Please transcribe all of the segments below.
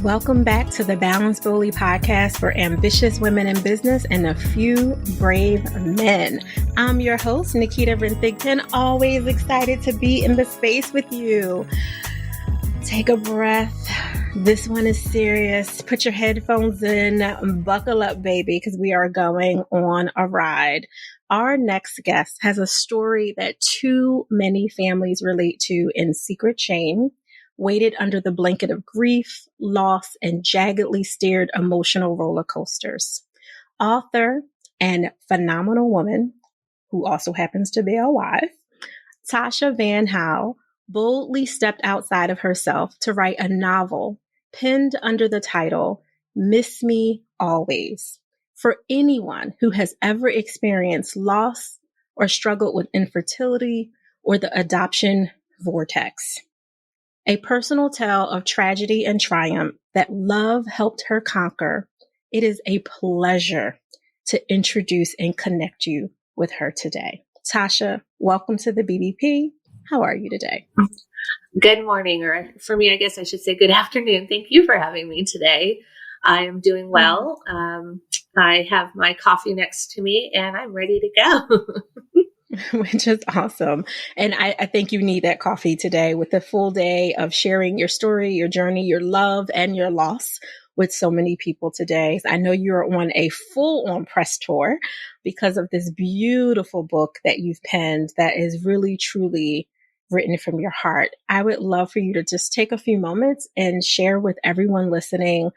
Welcome back to the Balance Bully podcast for ambitious women in business and a few brave men. I'm your host, Naketa Ren Thigpen, always excited to be in the space with you. Take a breath. This one is serious. Put your headphones in, buckle up, baby, because we are going on a ride. Our next guest has a story that too many families relate to in secret shame, waited under the blanket of grief, loss, and jaggedly steered emotional roller coasters. Author and phenomenal woman, who also happens to be a wife, Tasha Van Howe boldly stepped outside of herself to write a novel penned under the title, Miss Me Always, for anyone who has ever experienced loss or struggled with infertility or the adoption vortex. A personal tale of tragedy and triumph that love helped her conquer. It is a pleasure to introduce and connect you with her today. Tasha, welcome to the BBP. How are you today? Good morning, or for me, I guess I should say good afternoon. Thank you for having me today. I am doing well. I have my coffee next to me and I'm ready to go. Which is awesome. And I think you need that coffee today with a full day of sharing your story, your journey, your love, and your loss with so many people today. I know you're on a full-on press tour because of this beautiful book that you've penned that is really, truly written from your heart. I would love for you to just take a few moments and share with everyone listening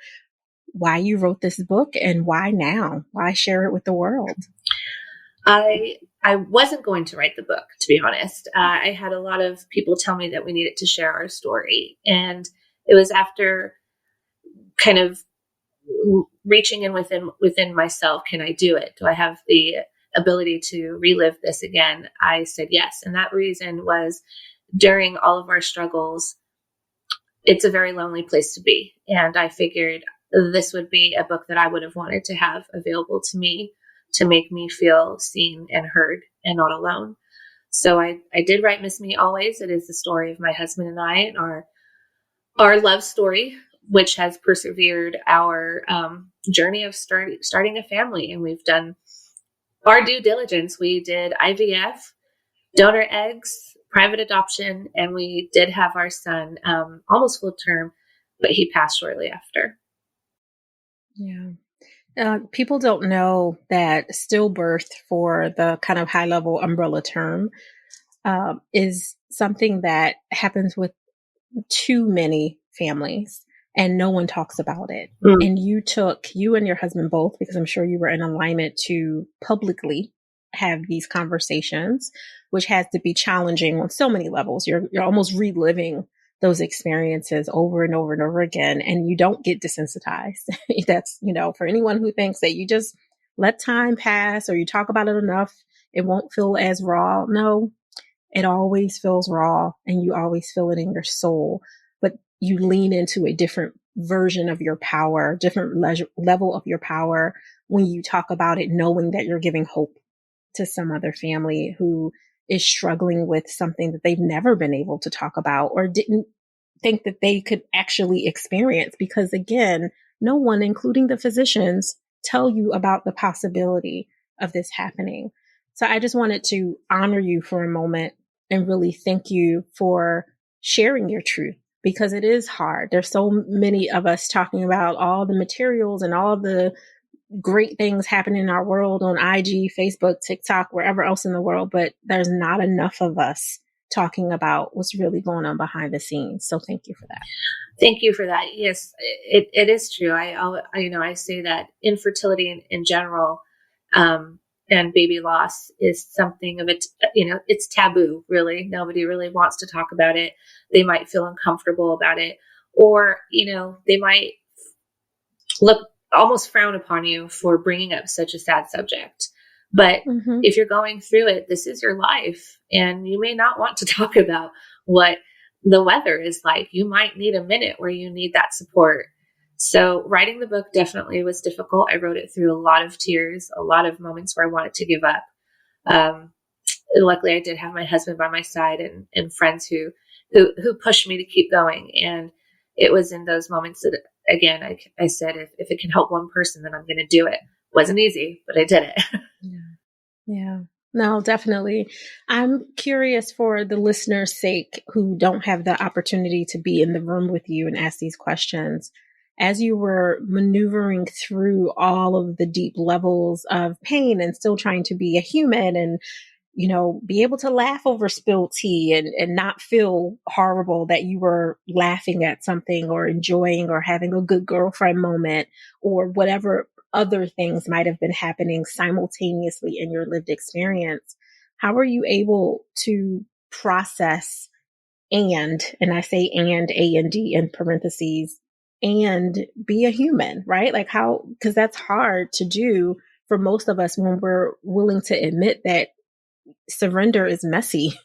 why you wrote this book and why now? Why share it with the world? I wasn't going to write the book, to be honest. I had a lot of people tell me that we needed to share our story. And it was after kind of reaching in within myself. Can I do it? Do I have the ability to relive this again? I said yes. And that reason was during all of our struggles, it's a very lonely place to be. And I figured this would be a book that I would have wanted to have available to me to make me feel seen and heard and not alone. So I did write Miss Me Always. It is the story of my husband and I and our love story, which has persevered our journey of starting a family. And we've done our due diligence. We did IVF, donor eggs, private adoption, and we did have our son almost full term, but he passed shortly after. Yeah. People don't know that stillbirth, for the kind of high level umbrella term, is something that happens with too many families and no one talks about it. And you and your husband both, because I'm sure you were in alignment to publicly have these conversations, which has to be challenging on so many levels. You're almost reliving those experiences over and over and over again, and you don't get desensitized. That's, for anyone who thinks that you just let time pass or you talk about it enough, it won't feel as raw. No, it always feels raw and you always feel it in your soul, but you lean into a different version of your power, different level of your power when you talk about it, knowing that you're giving hope to some other family who is struggling with something that they've never been able to talk about or didn't think that they could actually experience. Because again, no one, including the physicians, tell you about the possibility of this happening. So I just wanted to honor you for a moment and really thank you for sharing your truth, because it is hard. There's so many of us talking about all the materials and all the great things happening in our world on IG, Facebook, TikTok, wherever else in the world, but there's not enough of us talking about what's really going on behind the scenes. So thank you for that. Thank you for that. Yes, it is true. I say that infertility in general, and baby loss is something of it, it's taboo, really. Nobody really wants to talk about it. They might feel uncomfortable about it, or, they might almost frown upon you for bringing up such a sad subject. But if you're going through it, this is your life, and you may not want to talk about what the weather is like. You might need a minute where you need that support. So writing the book definitely was difficult. I wrote it through a lot of tears, a lot of moments where I wanted to give up. Luckily, I did have my husband by my side and friends who pushed me to keep going. And it was in those moments that again, I said, if it can help one person, then I'm going to do it. Wasn't easy, but I did it. Yeah. Yeah. No, definitely. I'm curious for the listeners' sake who don't have the opportunity to be in the room with you and ask these questions. As you were maneuvering through all of the deep levels of pain and still trying to be a human and, be able to laugh over spilled tea and not feel horrible that you were laughing at something or enjoying or having a good girlfriend moment or whatever other things might have been happening simultaneously in your lived experience. How are you able to process and I say and A and D in parentheses, and be a human, right? Like because that's hard to do for most of us when we're willing to admit that surrender is messy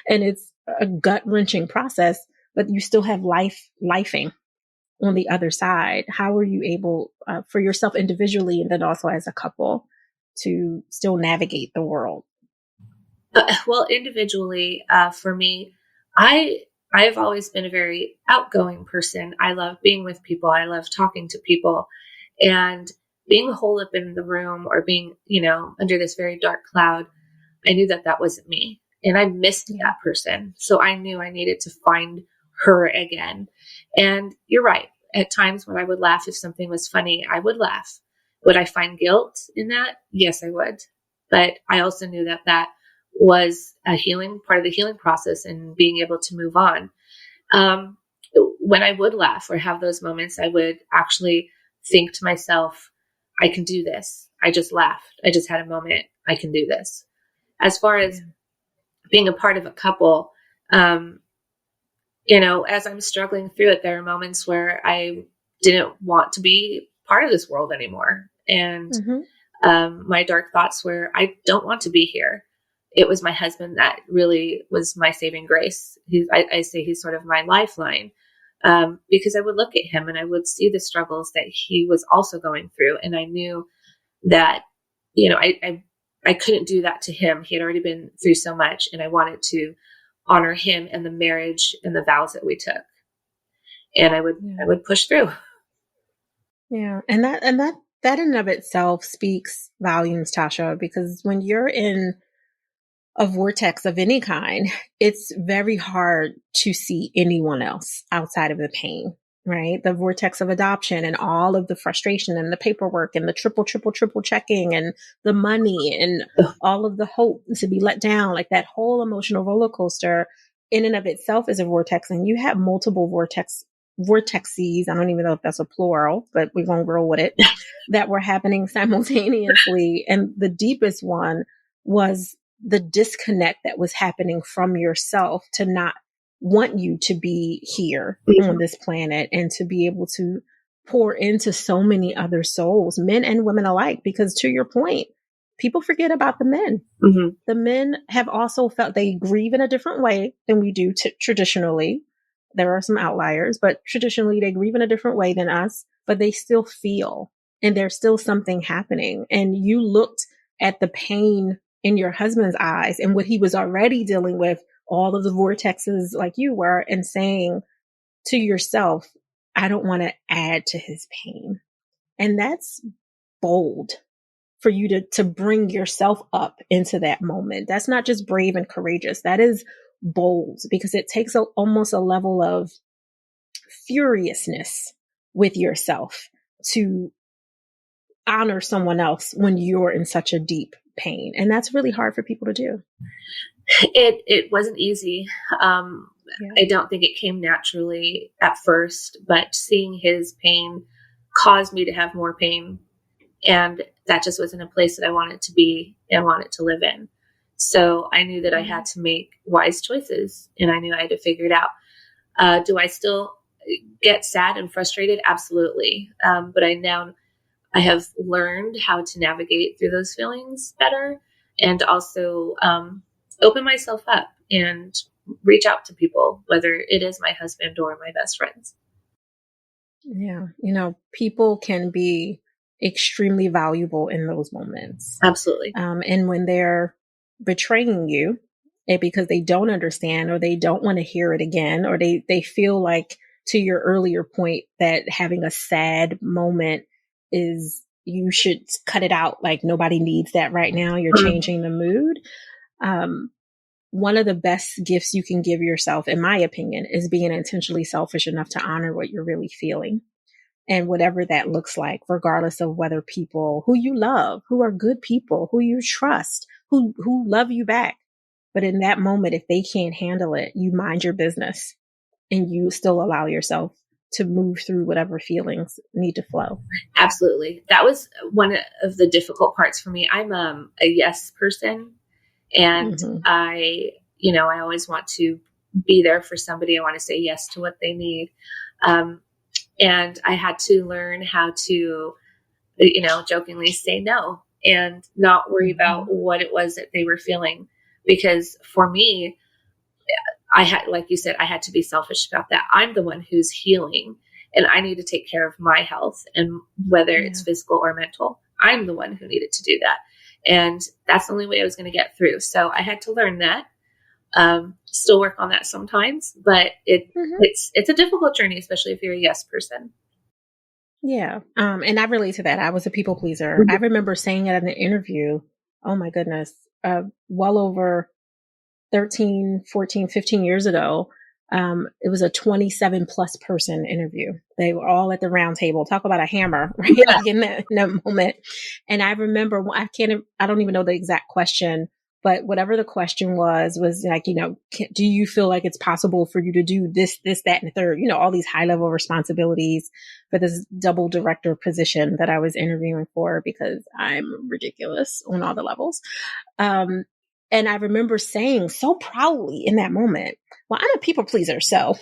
and it's a gut wrenching process, but you still have lifing on the other side. How are you able for yourself individually and then also as a couple to still navigate the world? Well, individually, for me, I've always been a very outgoing person. I love being with people. I love talking to people, and being holed up in the room or being, under this very dark cloud. I knew that wasn't me, and I missed that person. So I knew I needed to find her again. And you're right. At times when I would laugh, if something was funny, I would laugh. Would I find guilt in that? Yes, I would. But I also knew that was part of the healing process and being able to move on. When I would laugh or have those moments, I would actually think to myself, I can do this. I just laughed. I just had a moment. I can do this. As far as being a part of a couple, as I'm struggling through it, there are moments where I didn't want to be part of this world anymore. And my dark thoughts were, I don't want to be here. It was my husband that really was my saving grace. I say he's sort of my lifeline, because I would look at him and I would see the struggles that he was also going through. And I knew that, I couldn't do that to him. He had already been through so much, and I wanted to honor him and the marriage and the vows that we took. And I would push through. Yeah. And that in and of itself speaks volumes, Tasha, because when you're in a vortex of any kind, it's very hard to see anyone else outside of the pain, right? The vortex of adoption and all of the frustration and the paperwork and the triple checking and the money and all of the hope to be let down, like that whole emotional roller coaster in and of itself is a vortex. And you have multiple vortexes. I don't even know if that's a plural, but we're going to roll with it, that were happening simultaneously. And the deepest one was the disconnect that was happening from yourself to not want you to be here on this planet and to be able to pour into so many other souls, men and women alike. Because to your point, people forget about the men. Mm-hmm. The men have also felt they grieve in a different way than we do traditionally. There are some outliers, but traditionally they grieve in a different way than us, but they still feel, and there's still something happening. And you looked at the pain in your husband's eyes and what he was already dealing with, all of the vortexes like you were, and saying to yourself, I don't want to add to his pain. And that's bold for you to bring yourself up into that moment. That's not just brave and courageous. That is bold, because it takes almost a level of furiousness with yourself to honor someone else when you're in such a deep pain. And that's really hard for people to do. It wasn't easy. I don't think it came naturally at first, but seeing his pain caused me to have more pain. And that just wasn't a place that I wanted to be and wanted to live in. So I knew that I had to make wise choices, and I knew I had to figure it out. Do I still get sad and frustrated? Absolutely. But I have learned how to navigate through those feelings better, and also open myself up and reach out to people, whether it is my husband or my best friends. Yeah. People can be extremely valuable in those moments. Absolutely. And when they're betraying you because they don't understand or they don't want to hear it again, or they feel like to your earlier point that having a sad moment is, you should cut it out. Like nobody needs that right now. You're changing the mood. One of the best gifts you can give yourself, in my opinion, is being intentionally selfish enough to honor what you're really feeling. And whatever that looks like, regardless of whether people who you love, who are good people, who you trust, who love you back. But in that moment, if they can't handle it, you mind your business and you still allow yourself to move through whatever feelings need to flow. Absolutely. That was one of the difficult parts for me. I'm a yes person, and I always want to be there for somebody. I want to say yes to what they need. And I had to learn how to, jokingly say no and not worry about what it was that they were feeling. Because for me, I had, like you said, I had to be selfish about that. I'm the one who's healing, and I need to take care of my health, and whether it's physical or mental, I'm the one who needed to do that. And that's the only way I was going to get through. So I had to learn that. Still work on that sometimes, but it's a difficult journey, especially if you're a yes person. Yeah. And I relate to that. I was a people pleaser. I remember saying it in an interview, oh my goodness, well over 13, 14, 15 years ago. It was a 27 plus person interview. They were all at the round table. Talk about a hammer, right? Yeah. Like in that moment. And I remember, I don't even know the exact question, but whatever the question was like, do you feel like it's possible for you to do this, that, and the third, all these high level responsibilities for this double director position that I was interviewing for, because I'm ridiculous on all the levels. And I remember saying so proudly in that moment, well, I'm a people pleaser. So,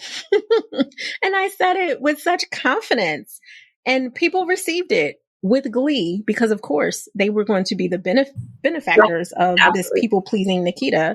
and I said it with such confidence, and people received it with glee, because of course they were going to be the benefactors of this people pleasing Naketa.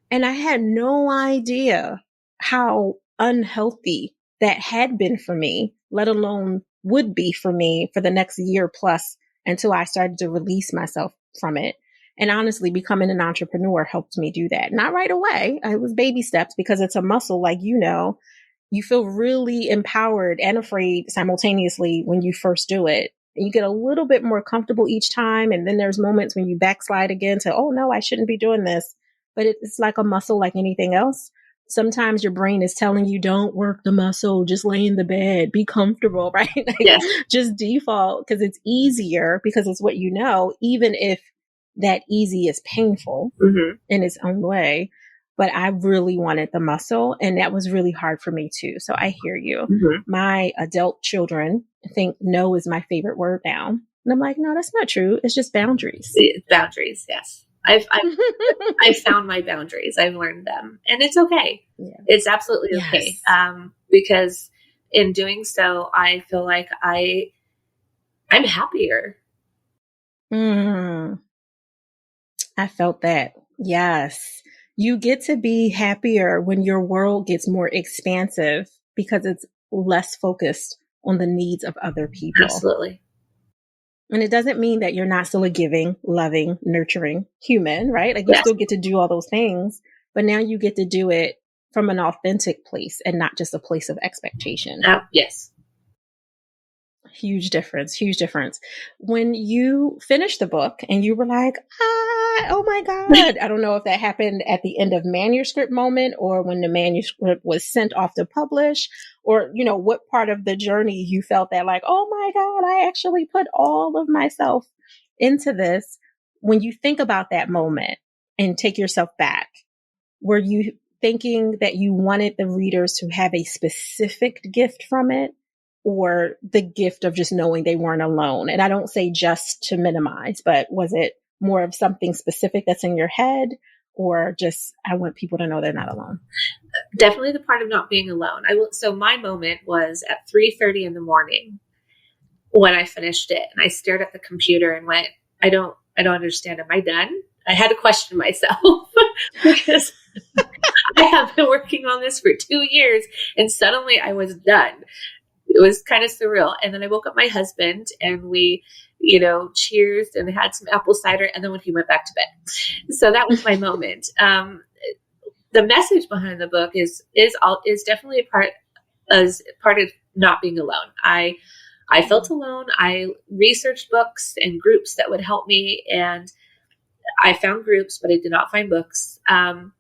And I had no idea how unhealthy that had been for me, let alone would be for me for the next year plus, until I started to release myself from it. And honestly, becoming an entrepreneur helped me do that. Not right away. It was baby steps, because it's a muscle, like, you feel really empowered and afraid simultaneously when you first do it. And you get a little bit more comfortable each time. And then there's moments when you backslide again to, oh no, I shouldn't be doing this. But it's like a muscle, like anything else. Sometimes your brain is telling you, don't work the muscle, just lay in the bed, be comfortable, right? Just default, because it's easier, because it's what you know, even if that easy is painful in its own way. But I really wanted the muscle, and that was really hard for me too. So I hear you. My adult children think no is my favorite word now. And I'm like, no, that's not true. It's just boundaries. Boundaries, yes. I've found my boundaries. I've learned them, and it's okay. Yeah. It's absolutely okay. Because in doing so, I feel like I'm happier. I felt that. Yes. You get to be happier when your world gets more expansive, because it's less focused on the needs of other people. Absolutely. And it doesn't mean that you're not still a giving, loving, nurturing human, right? Like you still get to do all those things, but now you get to do it from an authentic place and not just a place of expectation. Yes. Huge difference. Huge difference. When you finished the book and you were like, oh my God, I don't know if that happened at the end of manuscript moment, or when the manuscript was sent off to publish, or, what part of the journey you felt that like, oh my God, I actually put all of myself into this. When you think about that moment and take yourself back, were you thinking that you wanted the readers to have a specific gift from it, or the gift of just knowing they weren't alone? And I don't say just to minimize, but was it more of something specific that's in your head, or just, I want people to know they're not alone? Definitely the part of not being alone. So my moment was at 3:30 in the morning when I finished it, and I stared at the computer and went, I don't understand. Am I done? I had to question myself because I have been working on this for 2 years, and suddenly I was done. It was kind of surreal. And then I woke up my husband, and we, cheersed and had some apple cider. And then when he went back to bed, so that was my moment. The message behind the book is definitely a part as part of not being alone. I felt alone. I researched books and groups that would help me, and I found groups, but I did not find books. And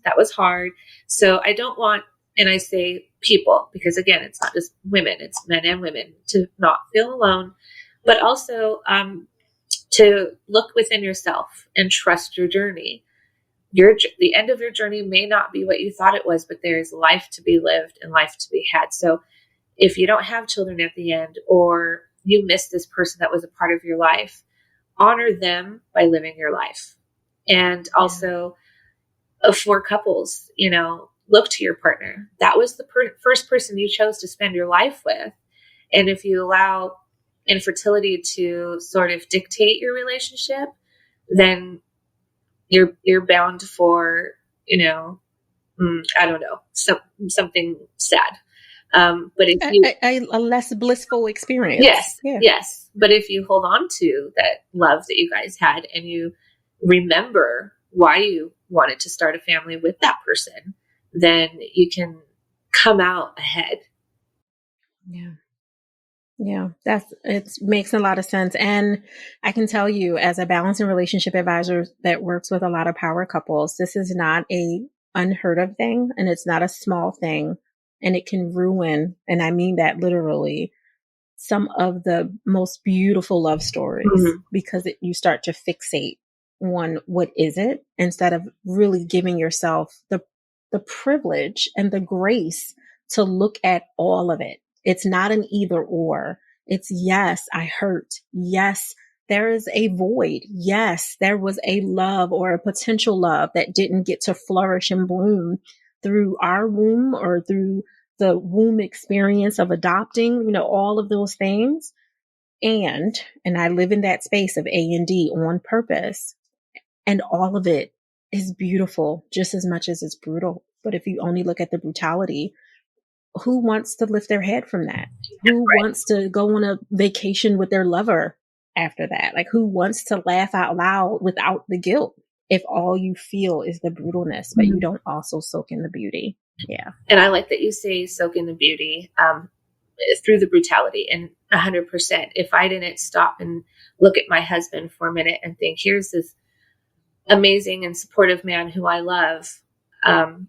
that was hard. So I don't want, and I say people, because again, it's not just women, it's men and women, to not feel alone, but also to look within yourself and trust your journey. The end of your journey may not be what you thought it was, but there is life to be lived and life to be had. So if you don't have children at the end, or you miss this person that was a part of your life, honor them by living your life. And also for couples, look to your partner. That was the first person you chose to spend your life with. And if you allow infertility to sort of dictate your relationship, then you're bound for, I don't know, something sad. But if you, a less blissful experience. Yes. Yeah. Yes. But if you hold on to that love that you guys had, and you remember why you wanted to start a family with that person, then you can come out ahead. Yeah. Yeah, it makes a lot of sense. And I can tell you, as a balance and relationship advisor that works with a lot of power couples, this is not a unheard of thing, and it's not a small thing, and it can ruin, and I mean that literally, some of the most beautiful love stories, because you start to fixate on what is it, instead of really giving yourself the privilege and the grace to look at all of it. It's not an either or. It's yes, I hurt. Yes, there is a void. Yes, there was a love or a potential love that didn't get to flourish and bloom through our womb or through the womb experience of adopting, all of those things. And I live in that space of A&D on purpose. And all of it is beautiful just as much as it's brutal. But if you only look at the brutality, who wants to lift their head from that? Who wants to go on a vacation with their lover after that? Like, who wants to laugh out loud without the guilt if all you feel is the brutalness, but you don't also soak in the beauty? Yeah. And I like that you say soak in the beauty through the brutality. And 100%, if I didn't stop and look at my husband for a minute and think, here's this amazing and supportive man who I love, and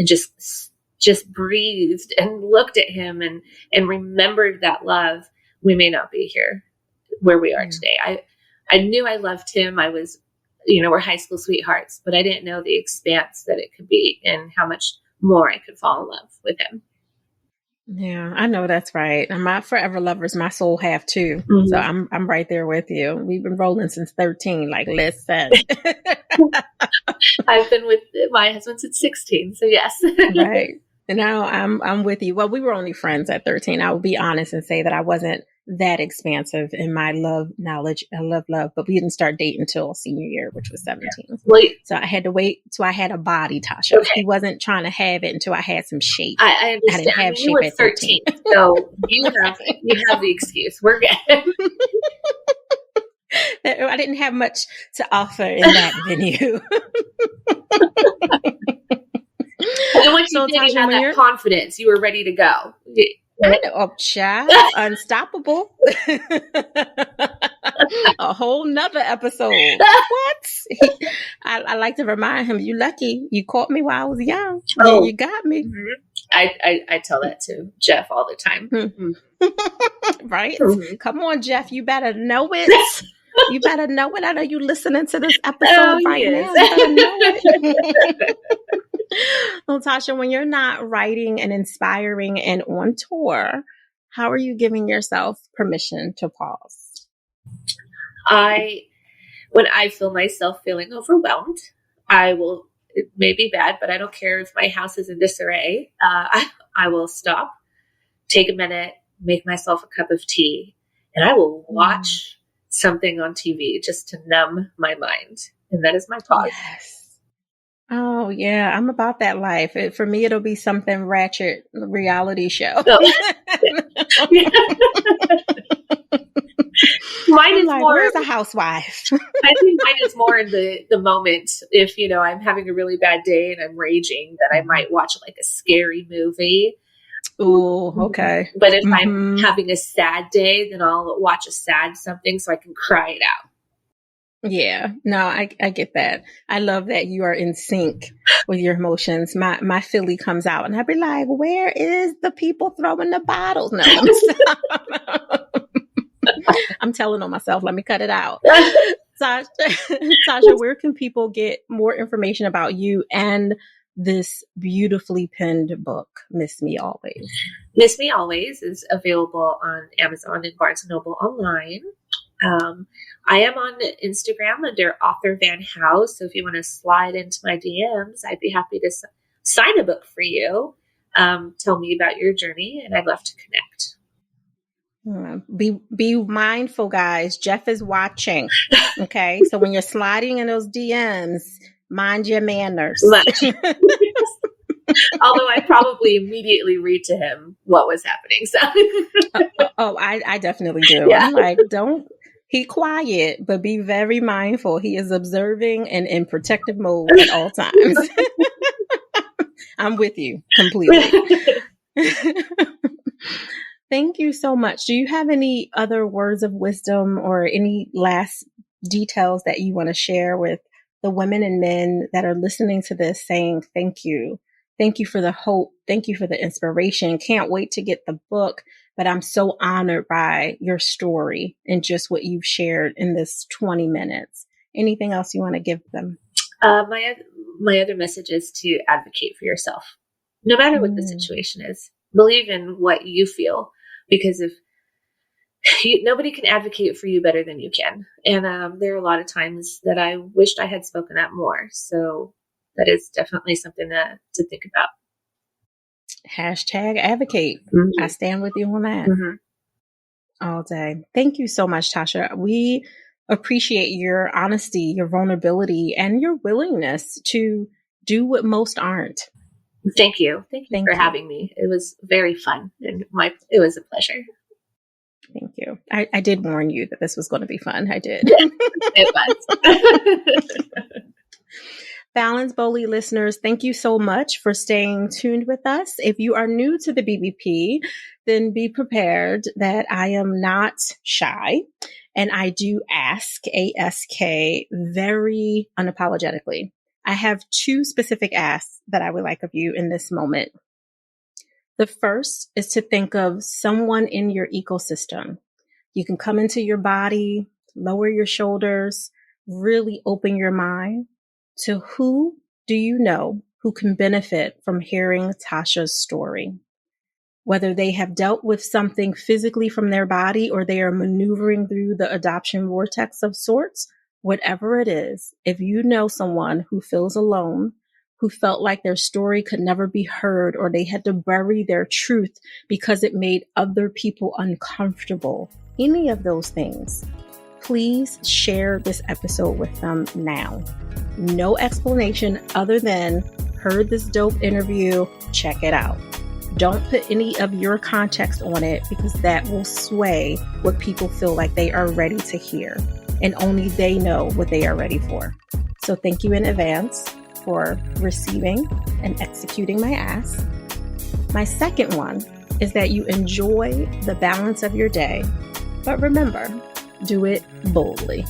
just breathed and looked at him and remembered that love, we may not be here where we are today. I knew I loved him. I was, we're high school sweethearts, but I didn't know the expanse that it could be and how much more I could fall in love with him. Yeah, I know that's right. And my forever lovers, my soul have too. So I'm right there with you. We've been rolling since 13. Like, listen. I've been with my husband since 16. So yes. Right. And now I'm with you. Well, we were only friends at 13. I will be honest and say that I wasn't that expansive in my love knowledge. I love, but we didn't start dating until senior year, which was 17. Well, so I had to wait till I had a body, Tasha. Okay. He wasn't trying to have it until I had some shape. I understand. I didn't have shape you were at 13. So you have the excuse. We're good. I didn't have much to offer in that venue. And once you did, you had that confidence. You were ready to go. I know, child. Unstoppable. A whole nother episode. What? I like to remind him, you lucky. You caught me while I was young. Oh. You got me. I tell that to Jeff all the time. Right? Come on, Jeff. You better know it. You better know it. I know you listening to this episode right now. You better know it. Well, Tasha, when you're not writing and inspiring and on tour, how are you giving yourself permission to pause? When I feel myself feeling overwhelmed, it may be bad, but I don't care if my house is in disarray. I will stop, take a minute, make myself a cup of tea, and I will watch something on TV just to numb my mind. And that is my pause. Yes. Oh, yeah. I'm about that life. For me, it'll be something ratchet reality show. Oh. Mine is more. Where's a housewife? I think mine is more in the moment. If, I'm having a really bad day and I'm raging, that I might watch like a scary movie Oh, okay. But if I'm having a sad day, then I'll watch a sad something so I can cry it out. Yeah, no, I get that. I love that you are in sync with your emotions. My Philly comes out and I'd be like, where is the people throwing the bottles? No, let me stop. I'm telling on myself, let me cut it out. Tasha, where can people get more information about you and this beautifully penned book, Miss Me Always? Miss Me Always is available on Amazon and Barnes & Noble online. I am on Instagram under author Van Howe. So if you want to slide into my DMs, I'd be happy to sign a book for you. Tell me about your journey, and I'd love to connect. Be mindful, guys. Jeff is watching. Okay. So when you're sliding in those DMs, mind your manners. Although I probably immediately read to him what was happening. So I definitely do. Yeah. I'm like, he quiet, but be very mindful. He is observing and in protective mode at all times. I'm with you completely. Thank you so much. Do you have any other words of wisdom or any last details that you want to share with the women and men that are listening to this, saying thank you? Thank you for the hope. Thank you for the inspiration. Can't wait to get the book, but I'm so honored by your story and just what you've shared in this 20 minutes. Anything else you want to give them? My other message is to advocate for yourself, no matter what the situation is. Believe in what you feel, because if nobody can advocate for you better than you can. And there are a lot of times that I wished I had spoken up more. So that is definitely something to think about. #advocate. I stand with you on that all day. Thank you so much, Tasha. We appreciate your honesty, your vulnerability, and your willingness to do what most aren't. Thank you. Thank you for having me. It was very fun, and it was a pleasure. Thank you. I did warn you that this was going to be fun. I did. It was. Balance Boldly listeners, thank you so much for staying tuned with us. If you are new to the BBP, then be prepared that I am not shy, and I do ask very unapologetically. I have 2 specific asks that I would like of you in this moment. The first is to think of someone in your ecosystem. You can come into your body, lower your shoulders, really open your mind to who do you know who can benefit from hearing Tasha's story. Whether they have dealt with something physically from their body or they are maneuvering through the adoption vortex of sorts, whatever it is, if you know someone who feels alone, who felt like their story could never be heard or they had to bury their truth because it made other people uncomfortable, any of those things, please share this episode with them now. No explanation other than heard this dope interview, check it out. Don't put any of your context on it because that will sway what people feel like they are ready to hear, and only they know what they are ready for. So thank you in advance for receiving and executing my ask. My second one is that you enjoy the balance of your day, but remember, do it boldly.